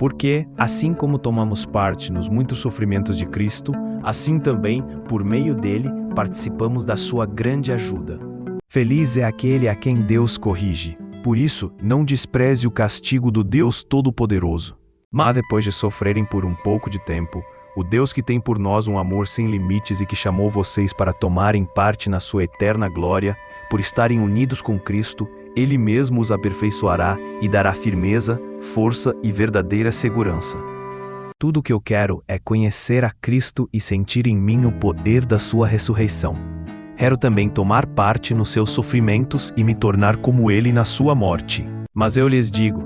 Porque, assim como tomamos parte nos muitos sofrimentos de Cristo, assim também, por meio dele, participamos da sua grande ajuda. Feliz é aquele a quem Deus corrige. Por isso, não despreze o castigo do Deus Todo-Poderoso. Mas depois de sofrerem por um pouco de tempo, o Deus que tem por nós um amor sem limites e que chamou vocês para tomarem parte na sua eterna glória, por estarem unidos com Cristo, Ele mesmo os aperfeiçoará e dará firmeza, força e verdadeira segurança. Tudo o que eu quero é conhecer a Cristo e sentir em mim o poder da sua ressurreição. Quero também tomar parte nos seus sofrimentos e me tornar como Ele na sua morte. Mas eu lhes digo,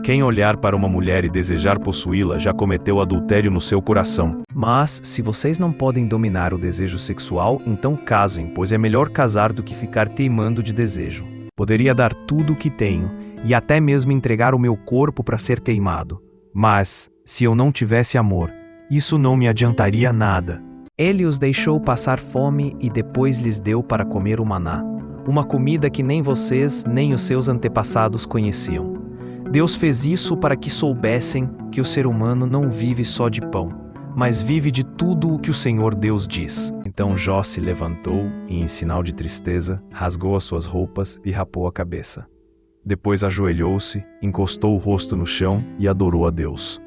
quem olhar para uma mulher e desejar possuí-la já cometeu adultério no seu coração. Mas, se vocês não podem dominar o desejo sexual, então casem, pois é melhor casar do que ficar teimando de desejo. Poderia dar tudo o que tenho, e até mesmo entregar o meu corpo para ser queimado. Mas, se eu não tivesse amor, isso não me adiantaria nada. Ele os deixou passar fome e depois lhes deu para comer o maná, uma comida que nem vocês nem os seus antepassados conheciam. Deus fez isso para que soubessem que o ser humano não vive só de pão, mas vive de tudo o que o Senhor Deus diz. Então Jó se levantou e, em sinal de tristeza, rasgou as suas roupas e rapou a cabeça. Depois ajoelhou-se, encostou o rosto no chão e adorou a Deus.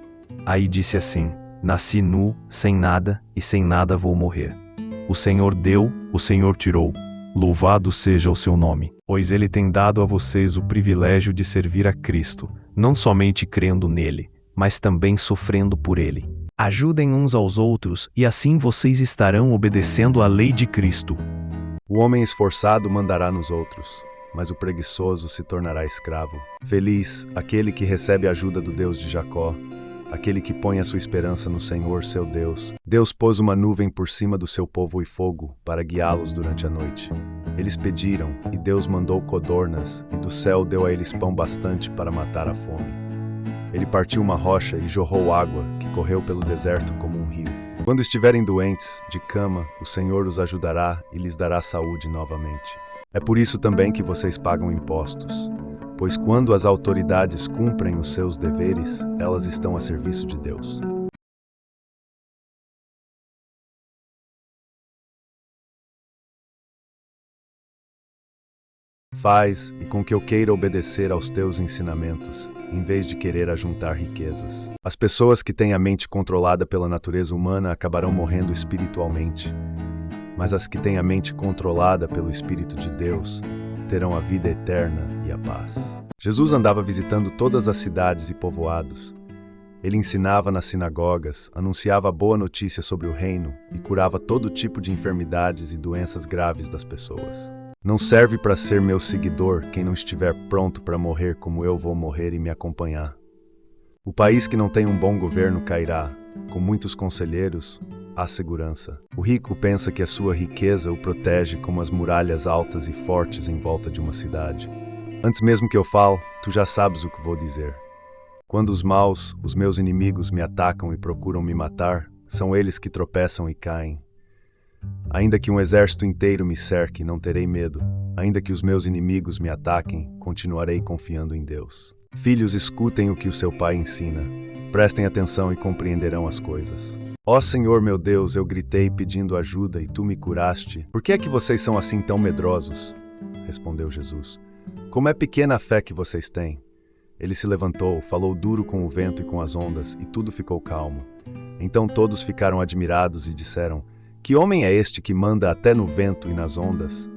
Aí disse assim: nasci nu, sem nada, e sem nada vou morrer. O Senhor deu, o Senhor tirou. Louvado seja o seu nome, pois Ele tem dado a vocês o privilégio de servir a Cristo, não somente crendo nele, mas também sofrendo por ele. Ajudem uns aos outros, e assim vocês estarão obedecendo à lei de Cristo. O homem esforçado mandará nos outros, mas o preguiçoso se tornará escravo. Feliz aquele que recebe a ajuda do Deus de Jacó, aquele que põe a sua esperança no Senhor, seu Deus. Deus pôs uma nuvem por cima do seu povo e fogo para guiá-los durante a noite. Eles pediram, e Deus mandou codornas, e do céu deu a eles pão bastante para matar a fome. Ele partiu uma rocha e jorrou água, que correu pelo deserto como um rio. Quando estiverem doentes, de cama, o Senhor os ajudará e lhes dará saúde novamente. É por isso também que vocês pagam impostos. Pois quando as autoridades cumprem os seus deveres, elas estão a serviço de Deus. Faz e com que eu queira obedecer aos teus ensinamentos, em vez de querer ajuntar riquezas. As pessoas que têm a mente controlada pela natureza humana acabarão morrendo espiritualmente, mas as que têm a mente controlada pelo Espírito de Deus terão a vida eterna e a paz. Jesus andava visitando todas as cidades e povoados. Ele ensinava nas sinagogas, anunciava a boa notícia sobre o reino e curava todo tipo de enfermidades e doenças graves das pessoas. Não serve para ser meu seguidor quem não estiver pronto para morrer como eu vou morrer e me acompanhar. O país que não tem um bom governo cairá. Com muitos conselheiros, há segurança. O rico pensa que a sua riqueza o protege como as muralhas altas e fortes em volta de uma cidade. Antes mesmo que eu fale, tu já sabes o que vou dizer. Quando os maus, os meus inimigos, me atacam e procuram me matar, são eles que tropeçam e caem. Ainda que um exército inteiro me cerque, não terei medo. Ainda que os meus inimigos me ataquem, continuarei confiando em Deus. Filhos, escutem o que o seu pai ensina. Prestem atenção e compreenderão as coisas. Ó Senhor meu Deus, eu gritei pedindo ajuda e tu me curaste. Por que é que vocês são assim tão medrosos? Respondeu Jesus. Como é pequena a fé que vocês têm. Ele se levantou, falou duro com o vento e com as ondas, e tudo ficou calmo. Então todos ficaram admirados e disseram: que homem é este que manda até no vento e nas ondas?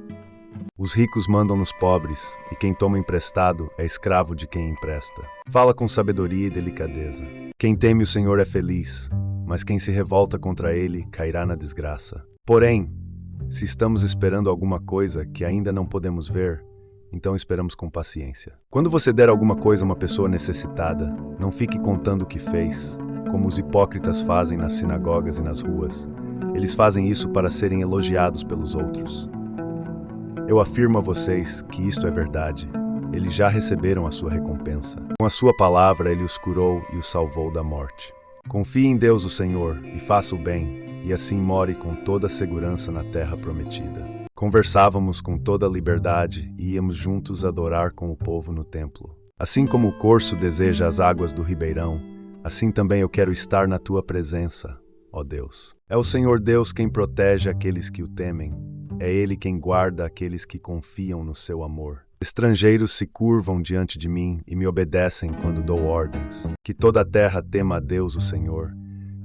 Os ricos mandam nos pobres, e quem toma emprestado é escravo de quem empresta. Fala com sabedoria e delicadeza. Quem teme o Senhor é feliz, mas quem se revolta contra ele cairá na desgraça. Porém, se estamos esperando alguma coisa que ainda não podemos ver, então esperamos com paciência. Quando você der alguma coisa a uma pessoa necessitada, não fique contando o que fez, como os hipócritas fazem nas sinagogas e nas ruas. Eles fazem isso para serem elogiados pelos outros. Eu afirmo a vocês que isto é verdade. Eles já receberam a sua recompensa. Com a sua palavra, ele os curou e os salvou da morte. Confie em Deus, o Senhor, e faça o bem, e assim more com toda a segurança na terra prometida. Conversávamos com toda a liberdade e íamos juntos adorar com o povo no templo. Assim como o corso deseja as águas do ribeirão, Assim também eu quero estar na tua presença, ó Deus. É o Senhor Deus quem protege aqueles que o temem. É Ele quem guarda aqueles que confiam no seu amor. Estrangeiros se curvam diante de mim e me obedecem quando dou ordens. Que toda a terra tema a Deus, o Senhor.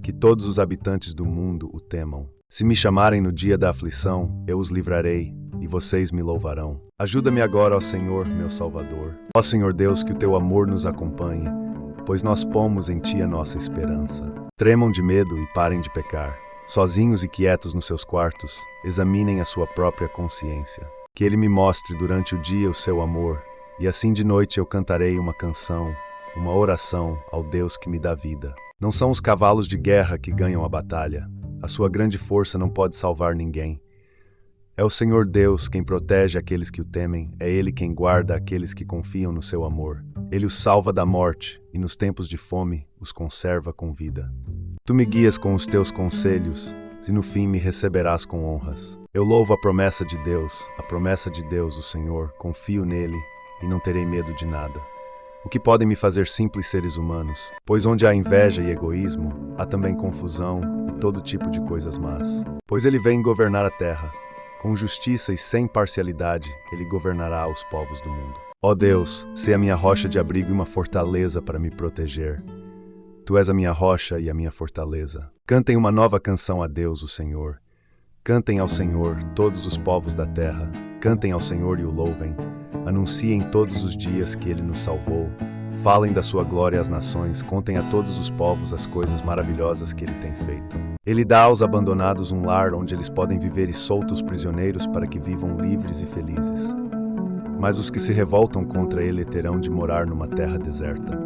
Que todos os habitantes do mundo o temam. Se me chamarem no dia da aflição, eu os livrarei, e vocês me louvarão. Ajuda-me agora, ó Senhor, meu Salvador. Ó Senhor Deus, que o teu amor nos acompanhe, pois nós pomos em ti a nossa esperança. Tremam de medo e parem de pecar. Sozinhos e quietos nos seus quartos, examinem a sua própria consciência. Que ele me mostre durante o dia o seu amor, e assim de noite eu cantarei uma canção, uma oração ao Deus que me dá vida. Não são os cavalos de guerra que ganham a batalha. A sua grande força não pode salvar ninguém. É o Senhor Deus quem protege aqueles que o temem, é Ele quem guarda aqueles que confiam no seu amor. Ele os salva da morte e nos tempos de fome os conserva com vida. Tu me guias com os teus conselhos, e no fim me receberás com honras. Eu louvo a promessa de Deus, o Senhor, confio nele e não terei medo de nada. O que podem me fazer simples seres humanos? Pois onde há inveja e egoísmo, há também confusão e todo tipo de coisas más. Pois ele vem governar a terra. Com justiça e sem parcialidade, ele governará os povos do mundo. Ó Deus, sê a minha rocha de abrigo e uma fortaleza para me proteger. Tu és a minha rocha e a minha fortaleza. Cantem uma nova canção a Deus, o Senhor. Cantem ao Senhor todos os povos da terra. Cantem ao Senhor e o louvem. Anunciem todos os dias que Ele nos salvou. Falem da sua glória às nações. Contem a todos os povos as coisas maravilhosas que Ele tem feito. Ele dá aos abandonados um lar onde eles podem viver e solta os prisioneiros para que vivam livres e felizes. Mas os que se revoltam contra Ele terão de morar numa terra deserta.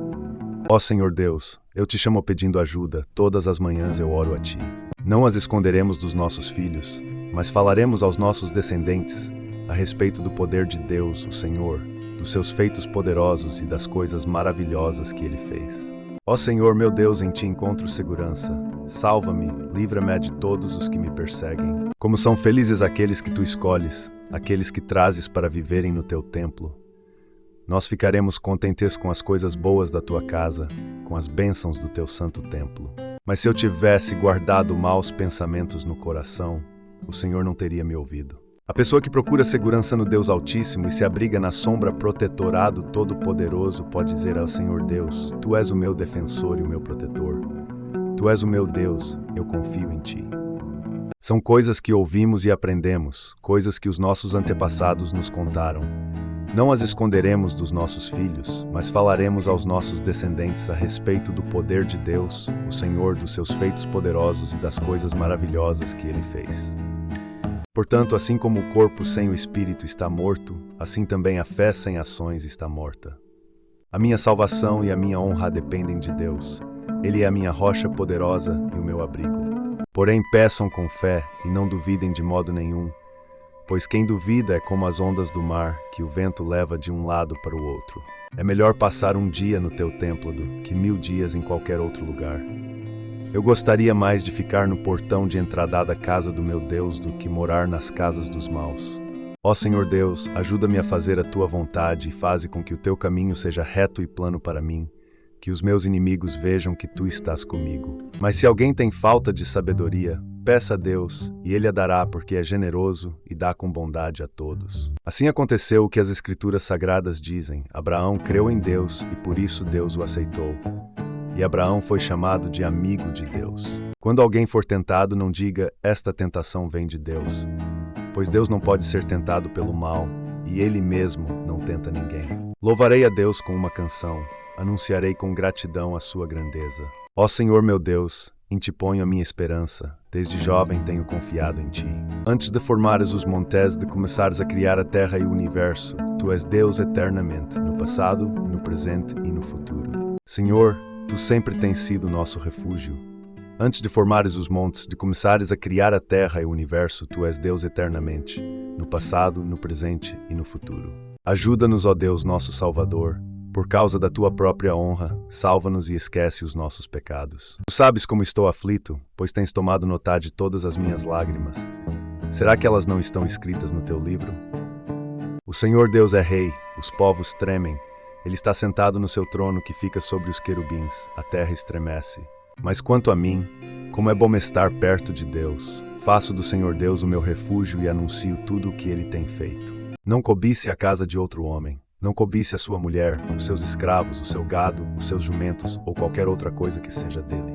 Ó Senhor Deus, eu te chamo pedindo ajuda. Todas as manhãs eu oro a Ti. Não as esconderemos dos nossos filhos, mas falaremos aos nossos descendentes a respeito do poder de Deus, o Senhor, dos seus feitos poderosos e das coisas maravilhosas que Ele fez. Ó Senhor, meu Deus, em Ti encontro segurança. Salva-me, livra-me de todos os que me perseguem. Como são felizes aqueles que Tu escolhes, aqueles que trazes para viverem no Teu templo. Nós ficaremos contentes com as coisas boas da Tua casa, com as bênçãos do Teu santo templo. Mas se eu tivesse guardado maus pensamentos no coração, o Senhor não teria me ouvido. A pessoa que procura segurança no Deus Altíssimo e se abriga na sombra protetorado Todo-Poderoso pode dizer ao Senhor Deus: Tu és o meu defensor e o meu protetor. Tu és o meu Deus, eu confio em Ti. São coisas que ouvimos e aprendemos, coisas que os nossos antepassados nos contaram. Não as esconderemos dos nossos filhos, mas falaremos aos nossos descendentes a respeito do poder de Deus, o Senhor, dos seus feitos poderosos e das coisas maravilhosas que Ele fez. Portanto, assim como o corpo sem o espírito está morto, assim também a fé sem ações está morta. A minha salvação e a minha honra dependem de Deus. Ele é a minha rocha poderosa e o meu abrigo. Porém, peçam com fé e não duvidem de modo nenhum, pois quem duvida é como as ondas do mar, que o vento leva de um lado para o outro. É melhor passar um dia no teu templo do que 1000 dias em qualquer outro lugar. Eu gostaria mais de ficar no portão de entrada da casa do meu Deus do que morar nas casas dos maus. Ó Senhor Deus, ajuda-me a fazer a Tua vontade e faze com que o Teu caminho seja reto e plano para mim, que os meus inimigos vejam que Tu estás comigo. Mas se alguém tem falta de sabedoria, peça a Deus, e Ele a dará, porque é generoso e dá com bondade a todos. Assim aconteceu o que as Escrituras Sagradas dizem: Abraão creu em Deus e por isso Deus o aceitou. E Abraão foi chamado de amigo de Deus. Quando alguém for tentado, não diga: esta tentação vem de Deus, pois Deus não pode ser tentado pelo mal, e Ele mesmo não tenta ninguém. Louvarei a Deus com uma canção, anunciarei com gratidão a sua grandeza. Ó Senhor meu Deus, em Ti ponho a minha esperança, desde jovem tenho confiado em Ti. Antes de formares os montes, de começares a criar a terra e o universo, Tu és Deus eternamente, no passado, no presente e no futuro. Senhor, Tu sempre tens sido nosso refúgio. Antes de formares os montes, de começares a criar a terra e o universo, Tu és Deus eternamente, no passado, no presente e no futuro. Ajuda-nos, ó Deus, nosso Salvador. Por causa da Tua própria honra, salva-nos e esquece os nossos pecados. Tu sabes como estou aflito, pois tens tomado nota de todas as minhas lágrimas. Será que elas não estão escritas no Teu livro? O Senhor Deus é Rei, os povos tremem, Ele está sentado no seu trono que fica sobre os querubins, a terra estremece. Mas quanto a mim, como é bom estar perto de Deus. Faço do Senhor Deus o meu refúgio e anuncio tudo o que Ele tem feito. Não cobice a casa de outro homem. Não cobice a sua mulher, os seus escravos, o seu gado, os seus jumentos ou qualquer outra coisa que seja dele.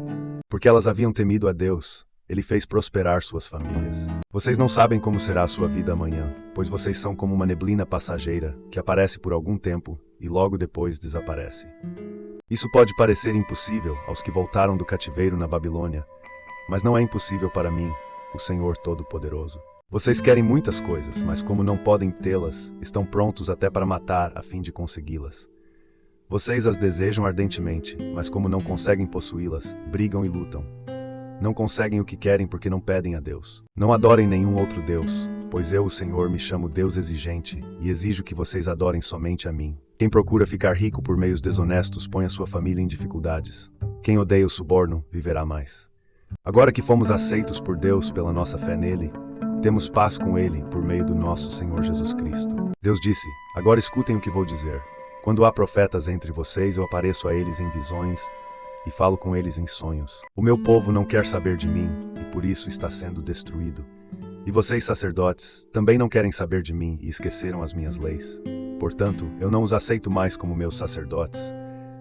Porque elas haviam temido a Deus, Ele fez prosperar suas famílias. Vocês não sabem como será a sua vida amanhã, pois vocês são como uma neblina passageira que aparece por algum tempo e logo depois desaparece. Isso pode parecer impossível aos que voltaram do cativeiro na Babilônia, mas não é impossível para mim, o Senhor Todo-Poderoso. Vocês querem muitas coisas, mas como não podem tê-las, estão prontos até para matar a fim de consegui-las. Vocês as desejam ardentemente, mas como não conseguem possuí-las, brigam e lutam. Não conseguem o que querem porque não pedem a Deus. Não adorem nenhum outro Deus, pois eu, o Senhor, me chamo Deus exigente e exijo que vocês adorem somente a mim. Quem procura ficar rico por meios desonestos põe a sua família em dificuldades. Quem odeia o suborno viverá mais. Agora que fomos aceitos por Deus pela nossa fé nele, temos paz com Ele por meio do nosso Senhor Jesus Cristo. Deus disse: agora escutem o que vou dizer. Quando há profetas entre vocês, eu apareço a eles em visões e falo com eles em sonhos. O meu povo não quer saber de mim e por isso está sendo destruído. E vocês, sacerdotes, também não querem saber de mim e esqueceram as minhas leis. Portanto, eu não os aceito mais como meus sacerdotes,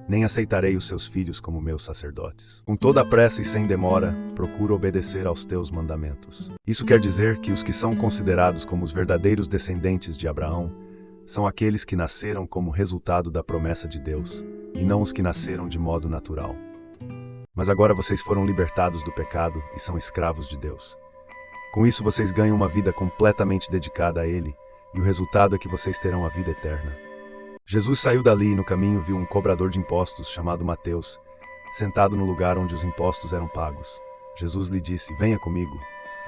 nem aceitarei os seus filhos como meus sacerdotes. Com toda a pressa e sem demora, procuro obedecer aos teus mandamentos. Isso quer dizer que os que são considerados como os verdadeiros descendentes de Abraão são aqueles que nasceram como resultado da promessa de Deus, e não os que nasceram de modo natural. Mas agora vocês foram libertados do pecado e são escravos de Deus. Com isso vocês ganham uma vida completamente dedicada a Ele, e o resultado é que vocês terão a vida eterna. Jesus saiu dali e no caminho viu um cobrador de impostos chamado Mateus, sentado no lugar onde os impostos eram pagos. Jesus lhe disse: venha comigo.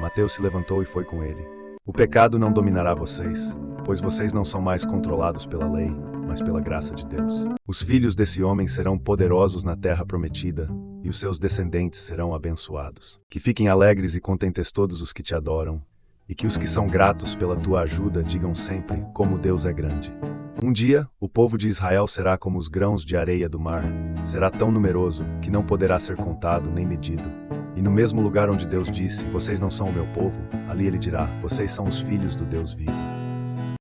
Mateus se levantou e foi com ele. O pecado não dominará vocês, pois vocês não são mais controlados pela lei, mas pela graça de Deus. Os filhos desse homem serão poderosos na terra prometida, e os seus descendentes serão abençoados. Que fiquem alegres e contentes todos os que te adoram, e que os que são gratos pela tua ajuda digam sempre como Deus é grande. Um dia, o povo de Israel será como os grãos de areia do mar. Será tão numeroso que não poderá ser contado nem medido. E no mesmo lugar onde Deus disse: vocês não são o meu povo, ali ele dirá: vocês são os filhos do Deus vivo.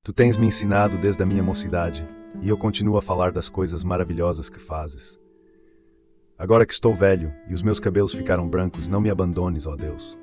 Tu tens me ensinado desde a minha mocidade, e eu continuo a falar das coisas maravilhosas que fazes. Agora que estou velho, e os meus cabelos ficaram brancos, não me abandones, ó Deus.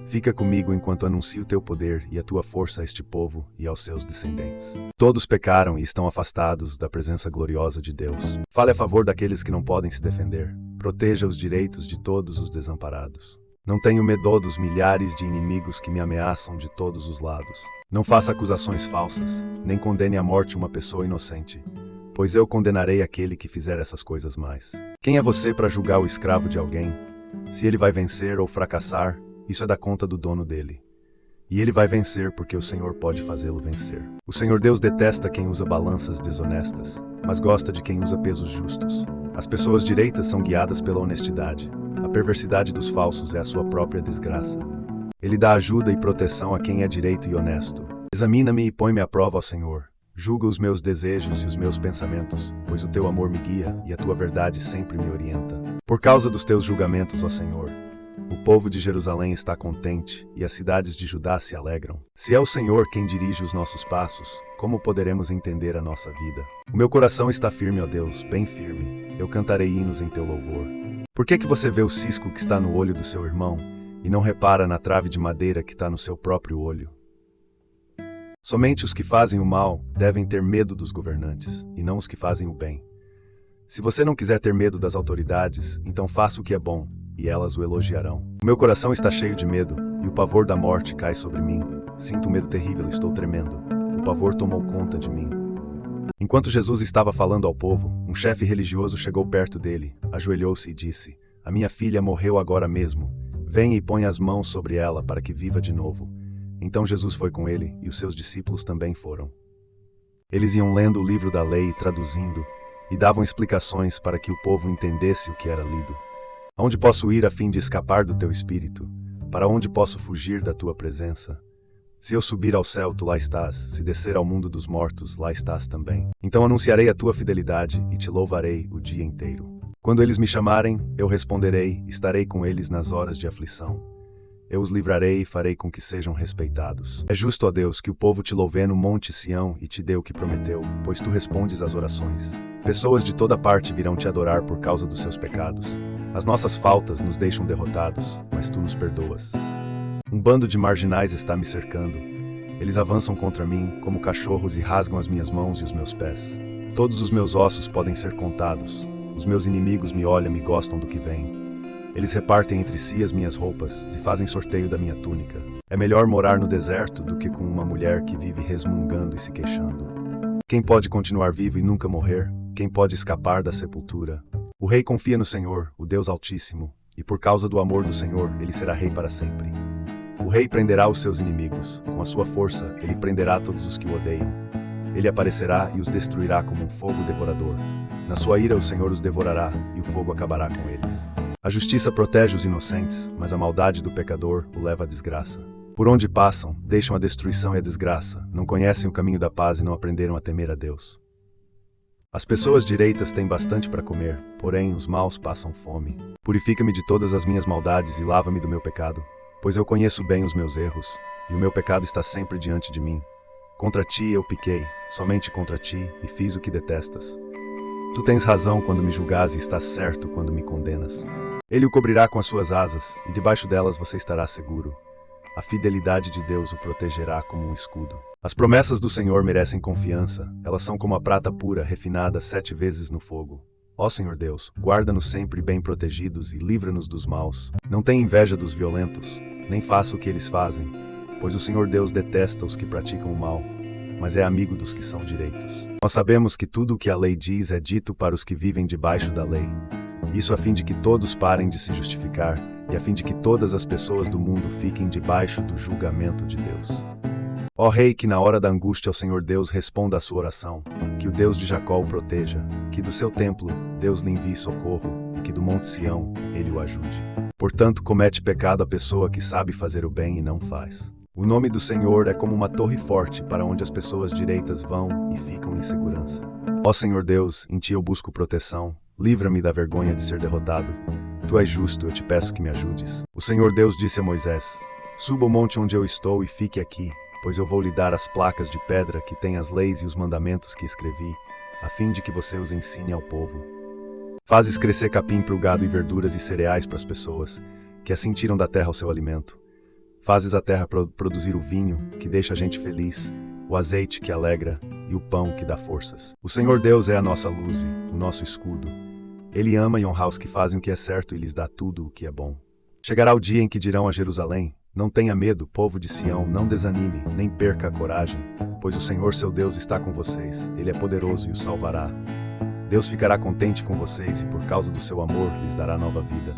Fica comigo enquanto anuncio teu poder e a tua força a este povo e aos seus descendentes. Todos pecaram e estão afastados da presença gloriosa de Deus. Fale a favor daqueles que não podem se defender. Proteja os direitos de todos os desamparados. Não tenho medo dos milhares de inimigos que me ameaçam de todos os lados. Não faça acusações falsas, nem condene à morte uma pessoa inocente, pois eu condenarei aquele que fizer essas coisas mais. Quem é você para julgar o escravo de alguém? Se ele vai vencer ou fracassar, isso é da conta do dono dele. E ele vai vencer porque o Senhor pode fazê-lo vencer. O Senhor Deus detesta quem usa balanças desonestas, mas gosta de quem usa pesos justos. As pessoas direitas são guiadas pela honestidade. A perversidade dos falsos é a sua própria desgraça. Ele dá ajuda e proteção a quem é direito e honesto. Examina-me e põe-me à prova, ó Senhor. Julga os meus desejos e os meus pensamentos, pois o teu amor me guia e a tua verdade sempre me orienta. Por causa dos teus julgamentos, ó Senhor, o povo de Jerusalém está contente e as cidades de Judá se alegram. Se é o Senhor quem dirige os nossos passos, como poderemos entender a nossa vida? O meu coração está firme, ó Deus, bem firme. Eu cantarei hinos em teu louvor. Por que você vê o cisco que está no olho do seu irmão e não repara na trave de madeira que está no seu próprio olho? Somente os que fazem o mal devem ter medo dos governantes, e não os que fazem o bem. Se você não quiser ter medo das autoridades, então faça o que é bom, e elas o elogiarão. O meu coração está cheio de medo, e o pavor da morte cai sobre mim. Sinto um medo terrível e estou tremendo. O pavor tomou conta de mim. Enquanto Jesus estava falando ao povo, um chefe religioso chegou perto dele, ajoelhou-se e disse: a minha filha morreu agora mesmo. Venha e põe as mãos sobre ela para que viva de novo. Então Jesus foi com ele, e os seus discípulos também foram. Eles iam lendo o livro da lei e traduzindo, e davam explicações para que o povo entendesse o que era lido. Aonde posso ir a fim de escapar do teu espírito? Para onde posso fugir da tua presença? Se eu subir ao céu, tu lá estás. Se descer ao mundo dos mortos, lá estás também. Então anunciarei a tua fidelidade e te louvarei o dia inteiro. Quando eles me chamarem, eu responderei, estarei com eles nas horas de aflição. Eu os livrarei e farei com que sejam respeitados. É justo, ó Deus, que o povo te louve no monte Sião e te dê o que prometeu, pois tu respondes às orações. Pessoas de toda parte virão te adorar por causa dos seus pecados. As nossas faltas nos deixam derrotados, mas tu nos perdoas. Um bando de marginais está me cercando. Eles avançam contra mim como cachorros e rasgam as minhas mãos e os meus pés. Todos os meus ossos podem ser contados. Os meus inimigos me olham e gostam do que vem. Eles repartem entre si as minhas roupas e fazem sorteio da minha túnica. É melhor morar no deserto do que com uma mulher que vive resmungando e se queixando. Quem pode continuar vivo e nunca morrer? Quem pode escapar da sepultura? O rei confia no Senhor, o Deus Altíssimo, e por causa do amor do Senhor, ele será rei para sempre. O rei prenderá os seus inimigos. Com a sua força, ele prenderá todos os que o odeiam. Ele aparecerá e os destruirá como um fogo devorador. Na sua ira, o Senhor os devorará e o fogo acabará com eles. A justiça protege os inocentes, mas a maldade do pecador o leva à desgraça. Por onde passam, deixam a destruição e a desgraça. Não conhecem o caminho da paz e não aprenderam a temer a Deus. As pessoas direitas têm bastante para comer, porém os maus passam fome. Purifica-me de todas as minhas maldades e lava-me do meu pecado, pois eu conheço bem os meus erros, e o meu pecado está sempre diante de mim. Contra ti eu piquei, somente contra ti, e fiz o que detestas. Tu tens razão quando me julgas e estás certo quando me condenas. Ele o cobrirá com as suas asas, e debaixo delas você estará seguro. A fidelidade de Deus o protegerá como um escudo. As promessas do Senhor merecem confiança, elas são como a prata pura, refinada 7 vezes no fogo. Ó Senhor Deus, guarda-nos sempre bem protegidos e livra-nos dos maus. Não tenha inveja dos violentos, nem faça o que eles fazem, pois o Senhor Deus detesta os que praticam o mal, mas é amigo dos que são direitos. Nós sabemos que tudo o que a lei diz é dito para os que vivem debaixo da lei. Isso a fim de que todos parem de se justificar e a fim de que todas as pessoas do mundo fiquem debaixo do julgamento de Deus. Ó Rei, que na hora da angústia o Senhor Deus responda à sua oração, que o Deus de Jacó o proteja, que do seu templo Deus lhe envie socorro, e que do monte Sião ele o ajude. Portanto, comete pecado a pessoa que sabe fazer o bem e não faz. O nome do Senhor é como uma torre forte para onde as pessoas direitas vão e ficam em segurança. Ó Senhor Deus, em ti eu busco proteção, livra-me da vergonha de ser derrotado. Tu és justo, eu te peço que me ajudes. O Senhor Deus disse a Moisés: suba o monte onde eu estou e fique aqui, pois eu vou lhe dar as placas de pedra que têm as leis e os mandamentos que escrevi, a fim de que você os ensine ao povo. Fazes crescer capim para o gado e verduras e cereais para as pessoas, que assim tiram da terra o seu alimento. Fazes a terra produzir o vinho, que deixa a gente feliz, o azeite que alegra e o pão que dá forças. O Senhor Deus é a nossa luz e o nosso escudo. Ele ama e honra os que fazem o que é certo e lhes dá tudo o que é bom. Chegará o dia em que dirão a Jerusalém: não tenha medo, povo de Sião, não desanime, nem perca a coragem, pois o Senhor seu Deus está com vocês, ele é poderoso e os salvará. Deus ficará contente com vocês e por causa do seu amor lhes dará nova vida.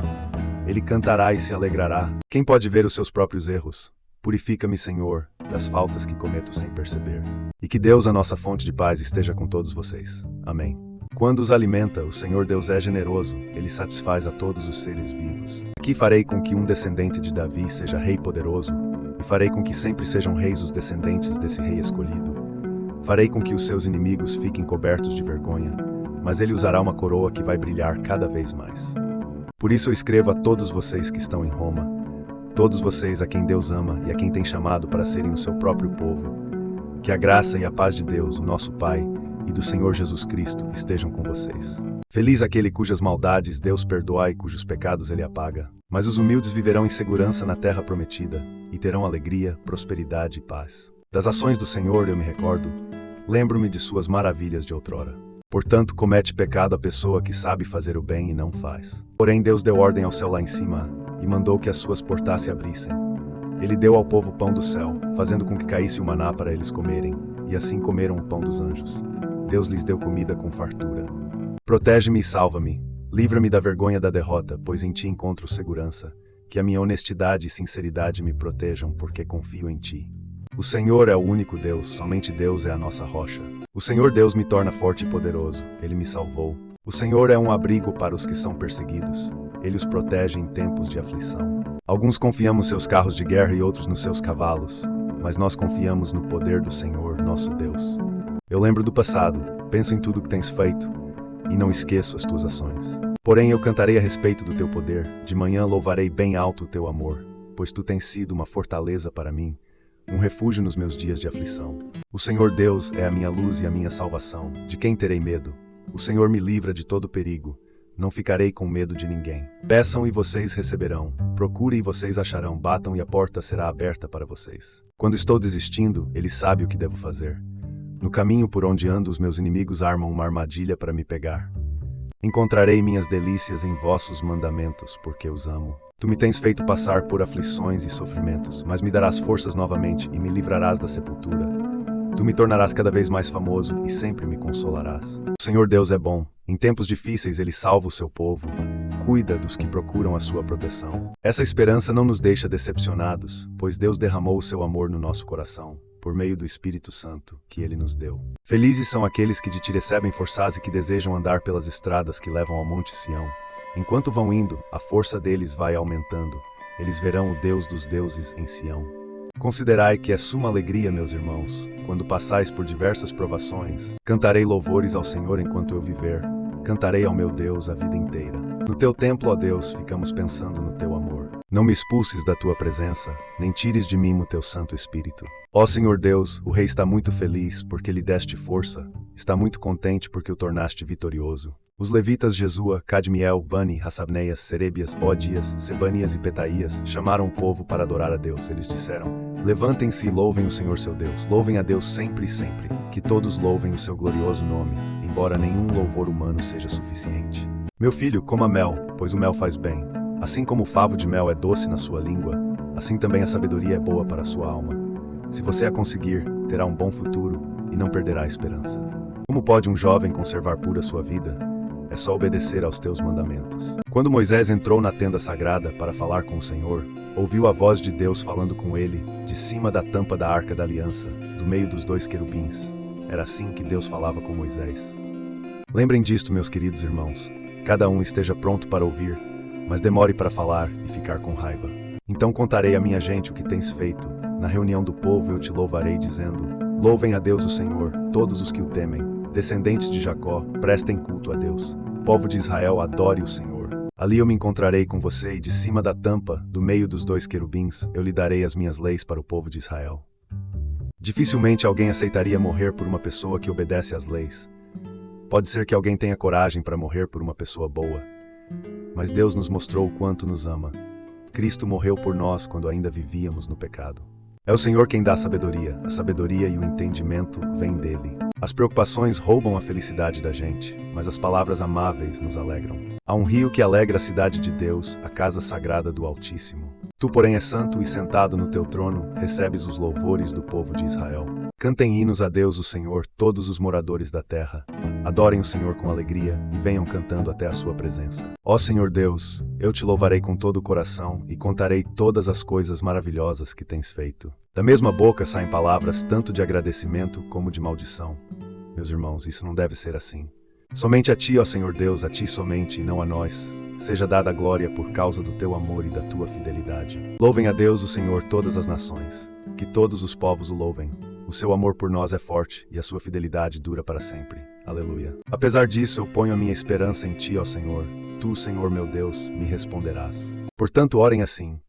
Ele cantará e se alegrará. Quem pode ver os seus próprios erros? Purifica-me, Senhor, das faltas que cometo sem perceber. E que Deus, a nossa fonte de paz, esteja com todos vocês. Amém. Quando os alimenta, o Senhor Deus é generoso, ele satisfaz a todos os seres vivos. Aqui farei com que um descendente de Davi seja rei poderoso, e farei com que sempre sejam reis os descendentes desse rei escolhido. Farei com que os seus inimigos fiquem cobertos de vergonha, mas ele usará uma coroa que vai brilhar cada vez mais. Por isso eu escrevo a todos vocês que estão em Roma, todos vocês a quem Deus ama e a quem tem chamado para serem o seu próprio povo, que a graça e a paz de Deus, o nosso Pai, e do Senhor Jesus Cristo estejam com vocês. Feliz aquele cujas maldades Deus perdoa e cujos pecados ele apaga. Mas os humildes viverão em segurança na terra prometida, e terão alegria, prosperidade e paz. Das ações do Senhor eu me recordo, lembro-me de suas maravilhas de outrora. Portanto, comete pecado a pessoa que sabe fazer o bem e não faz. Porém Deus deu ordem ao céu lá em cima, e mandou que as suas portas se abrissem. Ele deu ao povo pão do céu, fazendo com que caísse o maná para eles comerem, e assim comeram o pão dos anjos. Deus lhes deu comida com fartura. Protege-me e salva-me. Livra-me da vergonha da derrota, pois em ti encontro segurança. Que a minha honestidade e sinceridade me protejam, porque confio em ti. O Senhor é o único Deus, somente Deus é a nossa rocha. O Senhor Deus me torna forte e poderoso, ele me salvou. O Senhor é um abrigo para os que são perseguidos. Ele os protege em tempos de aflição. Alguns confiam nos seus carros de guerra e outros nos seus cavalos, mas nós confiamos no poder do Senhor, nosso Deus. Eu lembro do passado, penso em tudo que tens feito, e não esqueço as tuas ações. Porém eu cantarei a respeito do teu poder, de manhã louvarei bem alto o teu amor, pois tu tens sido uma fortaleza para mim, um refúgio nos meus dias de aflição. O Senhor Deus é a minha luz e a minha salvação, de quem terei medo? O Senhor me livra de todo perigo, não ficarei com medo de ninguém. Peçam e vocês receberão, procurem e vocês acharão, batam e a porta será aberta para vocês. Quando estou desistindo, Ele sabe o que devo fazer. No caminho por onde ando, os meus inimigos armam uma armadilha para me pegar. Encontrarei minhas delícias em vossos mandamentos, porque os amo. Tu me tens feito passar por aflições e sofrimentos, mas me darás forças novamente e me livrarás da sepultura. Tu me tornarás cada vez mais famoso e sempre me consolarás. O Senhor Deus é bom. Em tempos difíceis Ele salva o seu povo. Cuida dos que procuram a sua proteção. Essa esperança não nos deixa decepcionados, pois Deus derramou o seu amor no nosso coração, por meio do Espírito Santo que Ele nos deu. Felizes são aqueles que de ti recebem forças e que desejam andar pelas estradas que levam ao Monte Sião. Enquanto vão indo, a força deles vai aumentando. Eles verão o Deus dos deuses em Sião. Considerai que é suma alegria, meus irmãos, quando passais por diversas provações. Cantarei louvores ao Senhor enquanto eu viver. Cantarei ao meu Deus a vida inteira. No teu templo, ó Deus, ficamos pensando no teu amor. Não me expulses da tua presença, nem tires de mim o teu Santo Espírito. Ó Senhor Deus, o rei está muito feliz porque lhe deste força, está muito contente porque o tornaste vitorioso. Os levitas Jesua, Cadmiel, Bani, Hassabneias, Serebias, Odias, Sebanias e Petaías chamaram o povo para adorar a Deus. Eles disseram: levantem-se e louvem o Senhor seu Deus. Louvem a Deus sempre e sempre. Que todos louvem o seu glorioso nome, embora nenhum louvor humano seja suficiente. Meu filho, coma mel, pois o mel faz bem. Assim como o favo de mel é doce na sua língua, assim também a sabedoria é boa para a sua alma. Se você a conseguir, terá um bom futuro e não perderá a esperança. Como pode um jovem conservar pura sua vida? É só obedecer aos teus mandamentos. Quando Moisés entrou na tenda sagrada para falar com o Senhor, ouviu a voz de Deus falando com ele, de cima da tampa da Arca da Aliança, do meio dos dois querubins. Era assim que Deus falava com Moisés. Lembrem disto, meus queridos irmãos. Cada um esteja pronto para ouvir, mas demore para falar e ficar com raiva. Então contarei à minha gente o que tens feito. Na reunião do povo eu te louvarei, dizendo: louvem a Deus o Senhor, todos os que o temem. Descendentes de Jacó, prestem culto a Deus. Povo de Israel, adore o Senhor. Ali eu me encontrarei com você e de cima da tampa, do meio dos dois querubins, eu lhe darei as minhas leis para o povo de Israel. Dificilmente alguém aceitaria morrer por uma pessoa que obedece às leis. Pode ser que alguém tenha coragem para morrer por uma pessoa boa. Mas Deus nos mostrou o quanto nos ama. Cristo morreu por nós quando ainda vivíamos no pecado. É o Senhor quem dá a sabedoria e o entendimento vêm dele. As preocupações roubam a felicidade da gente, mas as palavras amáveis nos alegram. Há um rio que alegra a cidade de Deus, a casa sagrada do Altíssimo. Tu, porém, és santo e sentado no teu trono, recebes os louvores do povo de Israel. Cantem hinos a Deus o Senhor, todos os moradores da terra. Adorem o Senhor com alegria e venham cantando até a sua presença. Ó Senhor Deus, eu te louvarei com todo o coração e contarei todas as coisas maravilhosas que tens feito. Da mesma boca saem palavras tanto de agradecimento como de maldição. Meus irmãos, isso não deve ser assim. Somente a ti, ó Senhor Deus, a ti somente e não a nós, seja dada a glória por causa do teu amor e da tua fidelidade. Louvem a Deus o Senhor todas as nações, que todos os povos o louvem. O seu amor por nós é forte e a sua fidelidade dura para sempre. Aleluia. Apesar disso, eu ponho a minha esperança em ti, ó Senhor. Tu, Senhor meu Deus, me responderás. Portanto, orem assim: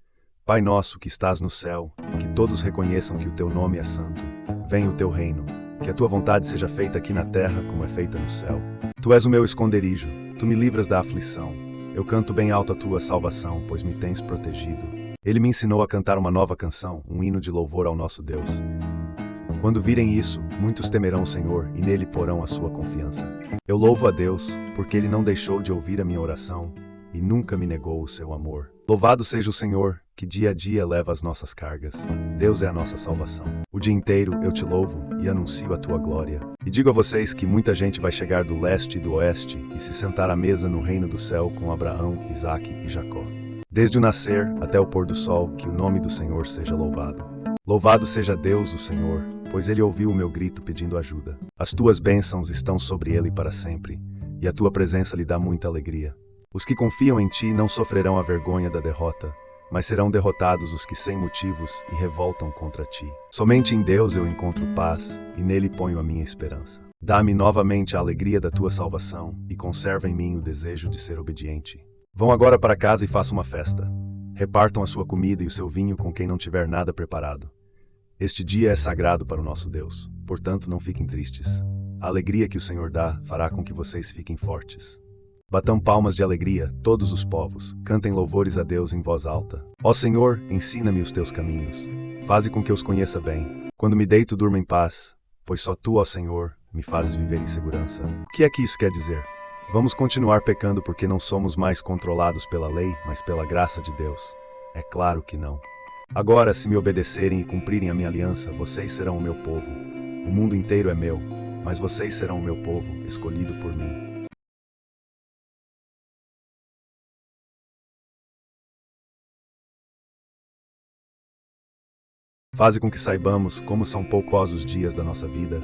Pai nosso que estás no céu, que todos reconheçam que o teu nome é santo. Venha o teu reino. Que a tua vontade seja feita aqui na terra como é feita no céu. Tu és o meu esconderijo, tu me livras da aflição. Eu canto bem alto a tua salvação, pois me tens protegido. Ele me ensinou a cantar uma nova canção, um hino de louvor ao nosso Deus. Quando virem isso, muitos temerão o Senhor e nele porão a sua confiança. Eu louvo a Deus, porque ele não deixou de ouvir a minha oração e nunca me negou o seu amor. Louvado seja o Senhor, que dia a dia leva as nossas cargas. Deus é a nossa salvação. O dia inteiro eu te louvo e anuncio a tua glória. E digo a vocês que muita gente vai chegar do leste e do oeste e se sentar à mesa no reino do céu com Abraão, Isaque e Jacó. Desde o nascer até o pôr do sol, que o nome do Senhor seja louvado. Louvado seja Deus, o Senhor, pois ele ouviu o meu grito pedindo ajuda. As tuas bênçãos estão sobre ele para sempre, e a tua presença lhe dá muita alegria. Os que confiam em ti não sofrerão a vergonha da derrota, mas serão derrotados os que sem motivos e revoltam contra ti. Somente em Deus eu encontro paz, e nele ponho a minha esperança. Dá-me novamente a alegria da tua salvação, e conserva em mim o desejo de ser obediente. Vão agora para casa e façam uma festa. Repartam a sua comida e o seu vinho com quem não tiver nada preparado. Este dia é sagrado para o nosso Deus, portanto não fiquem tristes. A alegria que o Senhor dá fará com que vocês fiquem fortes. Batam palmas de alegria, todos os povos, cantem louvores a Deus em voz alta. Ó Senhor, ensina-me os teus caminhos. Faze com que eu os conheça bem. Quando me deito, durmo em paz, pois só tu, ó Senhor, me fazes viver em segurança. O que é que isso quer dizer? Vamos continuar pecando porque não somos mais controlados pela lei, mas pela graça de Deus? É claro que não. Agora, se me obedecerem e cumprirem a minha aliança, vocês serão o meu povo. O mundo inteiro é meu, mas vocês serão o meu povo, escolhido por mim. Faze com que saibamos como são poucos os dias da nossa vida,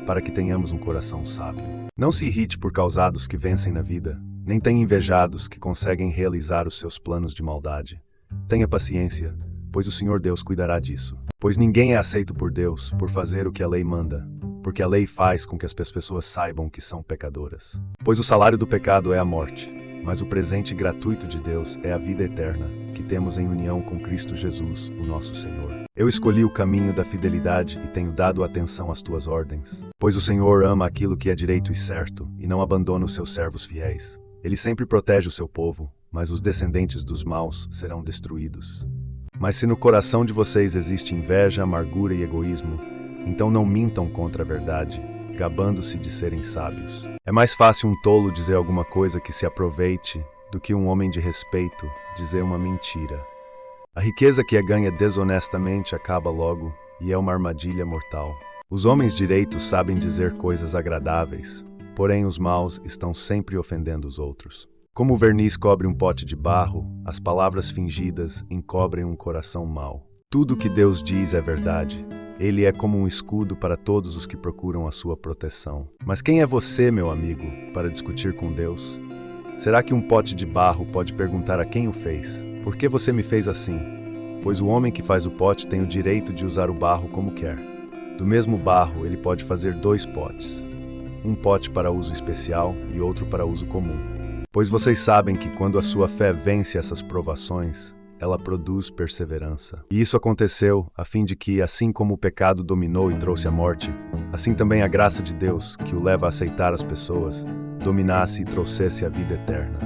para que tenhamos um coração sábio. Não se irrite por causados que vencem na vida, nem tenha invejados que conseguem realizar os seus planos de maldade. Tenha paciência, pois o Senhor Deus cuidará disso. Pois ninguém é aceito por Deus por fazer o que a lei manda, porque a lei faz com que as pessoas saibam que são pecadoras. Pois o salário do pecado é a morte, mas o presente gratuito de Deus é a vida eterna, que temos em união com Cristo Jesus, o nosso Senhor. Eu escolhi o caminho da fidelidade e tenho dado atenção às tuas ordens. Pois o Senhor ama aquilo que é direito e certo, e não abandona os seus servos fiéis. Ele sempre protege o seu povo, mas os descendentes dos maus serão destruídos. Mas se no coração de vocês existe inveja, amargura e egoísmo, então não mintam contra a verdade, gabando-se de serem sábios. É mais fácil um tolo dizer alguma coisa que se aproveite do que um homem de respeito dizer uma mentira. A riqueza que é ganha desonestamente acaba logo e é uma armadilha mortal. Os homens direitos sabem dizer coisas agradáveis, porém os maus estão sempre ofendendo os outros. Como o verniz cobre um pote de barro, as palavras fingidas encobrem um coração mau. Tudo o que Deus diz é verdade. Ele é como um escudo para todos os que procuram a sua proteção. Mas quem é você, meu amigo, para discutir com Deus? Será que um pote de barro pode perguntar a quem o fez? Por que você me fez assim? Pois o homem que faz o pote tem o direito de usar o barro como quer. Do mesmo barro, ele pode fazer 2 potes. Um pote para uso especial e outro para uso comum. Pois vocês sabem que quando a sua fé vence essas provações, ela produz perseverança. E isso aconteceu a fim de que, assim como o pecado dominou e trouxe a morte, assim também a graça de Deus, que o leva a aceitar as pessoas, dominasse e trouxesse a vida eterna.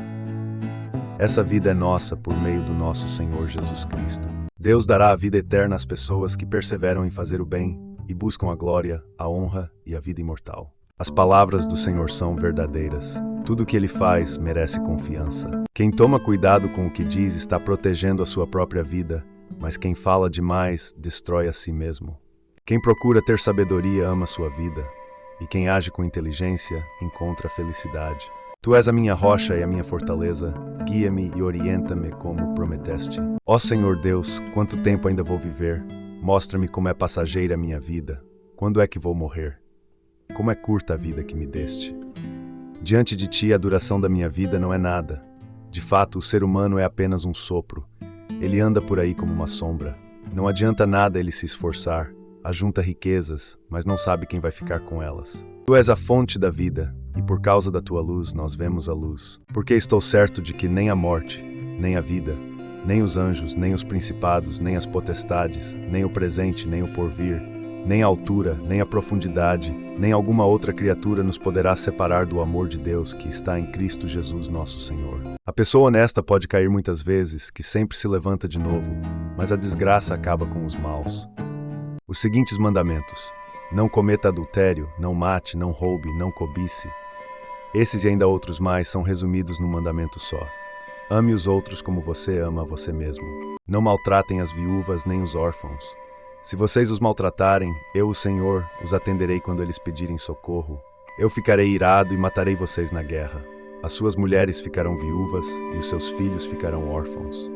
Essa vida é nossa por meio do nosso Senhor Jesus Cristo. Deus dará a vida eterna às pessoas que perseveram em fazer o bem e buscam a glória, a honra e a vida imortal. As palavras do Senhor são verdadeiras. Tudo o que ele faz merece confiança. Quem toma cuidado com o que diz está protegendo a sua própria vida, mas quem fala demais destrói a si mesmo. Quem procura ter sabedoria ama sua vida, e quem age com inteligência encontra felicidade. Tu és a minha rocha e a minha fortaleza, guia-me e orienta-me como prometeste. Ó Senhor Deus, quanto tempo ainda vou viver? Mostra-me como é passageira a minha vida. Quando é que vou morrer? Como é curta a vida que me deste. Diante de ti, a duração da minha vida não é nada. De fato, o ser humano é apenas um sopro. Ele anda por aí como uma sombra. Não adianta nada ele se esforçar. Ajunta riquezas, mas não sabe quem vai ficar com elas. Tu és a fonte da vida, e por causa da tua luz nós vemos a luz. Porque estou certo de que nem a morte, nem a vida, nem os anjos, nem os principados, nem as potestades, nem o presente, nem o porvir, nem a altura, nem a profundidade, nem alguma outra criatura nos poderá separar do amor de Deus que está em Cristo Jesus nosso Senhor. A pessoa honesta pode cair muitas vezes, que sempre se levanta de novo, mas a desgraça acaba com os maus. Os seguintes mandamentos: não cometa adultério, não mate, não roube, não cobice. Esses e ainda outros mais são resumidos num mandamento só. Ame os outros como você ama a você mesmo. Não maltratem as viúvas nem os órfãos. Se vocês os maltratarem, eu, o Senhor, os atenderei quando eles pedirem socorro. Eu ficarei irado e matarei vocês na guerra. As suas mulheres ficarão viúvas e os seus filhos ficarão órfãos.